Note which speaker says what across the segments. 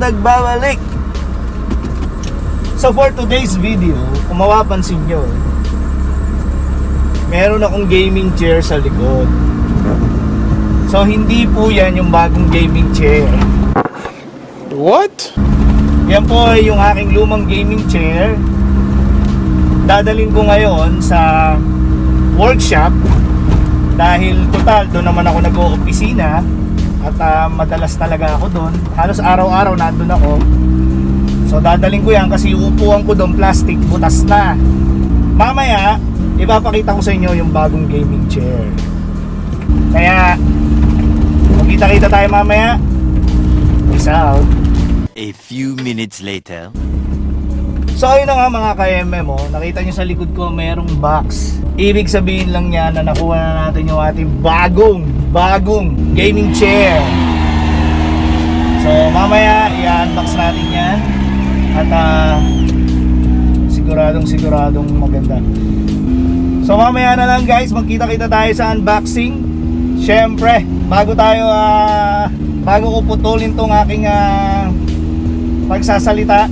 Speaker 1: nagbabalik. So for today's video, kung mapapansin nyo, meron akong gaming chair sa likod. So hindi po yan yung bagong gaming chair.
Speaker 2: What?
Speaker 1: Yan po ay yung aking lumang gaming chair. Dadalhin ko ngayon sa workshop dahil total doon naman ako nag-oopisina at madalas talaga ako doon. Halos araw-araw nandun ako. So dadalhin ko yan kasi yung upuan ko doon plastic, butas na. Mamaya ipapakita ko sa inyo yung bagong gaming chair. Kaya magkita-kita tayo mamaya. Peace out.
Speaker 3: A few minutes later.
Speaker 1: So ayun na nga mga ka-MM, nakita nyo sa likod ko merong box. Ibig sabihin lang yan na nakuha na natin yung ating bagong gaming chair. So mamaya i-unbox natin yan. At siguradong maganda. So mamaya na lang guys, magkita-kita tayo sa unboxing. Syempre, bago ko putulin tong aking pagsasalita,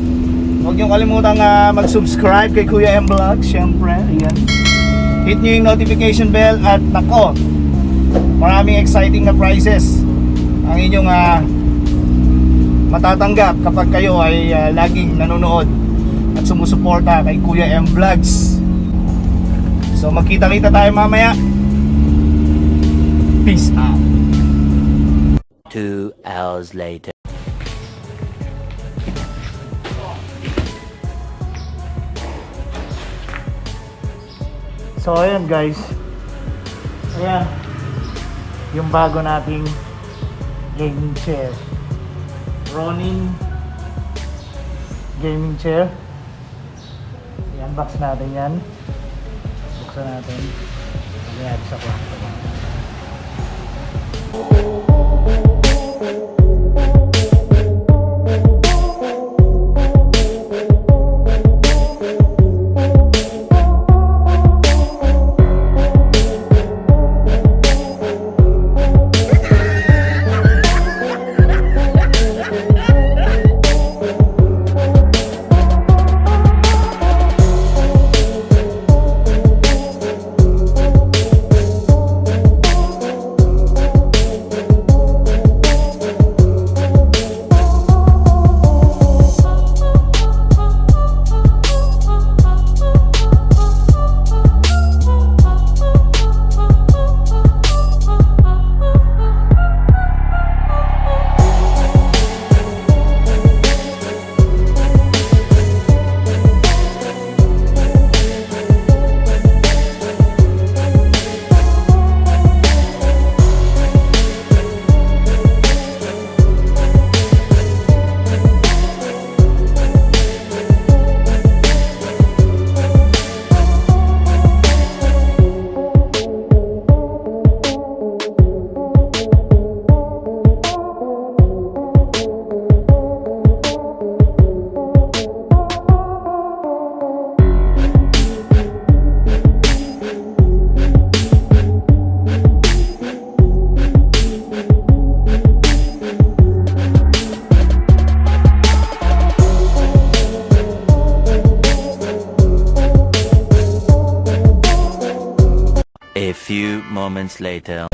Speaker 1: huwag niyong kalimutang mag-subscribe kay Kuya M Vlog. Syempre, ayan. Hit niyo yung notification bell at nako, maraming exciting na prizes ang inyong matatanggap kapag kayo ay laging nanonood at sumusuporta kay Kuya M Vlogs. So magkita-kita tayo mamaya. Peace out.
Speaker 3: 2 hours later.
Speaker 1: So ayan guys, ayan yung bago nating gaming chair, RONIN gaming chair. I-unbox natin yan. Buksan natin. Lagyan natin sa kwarto.
Speaker 3: A few moments later.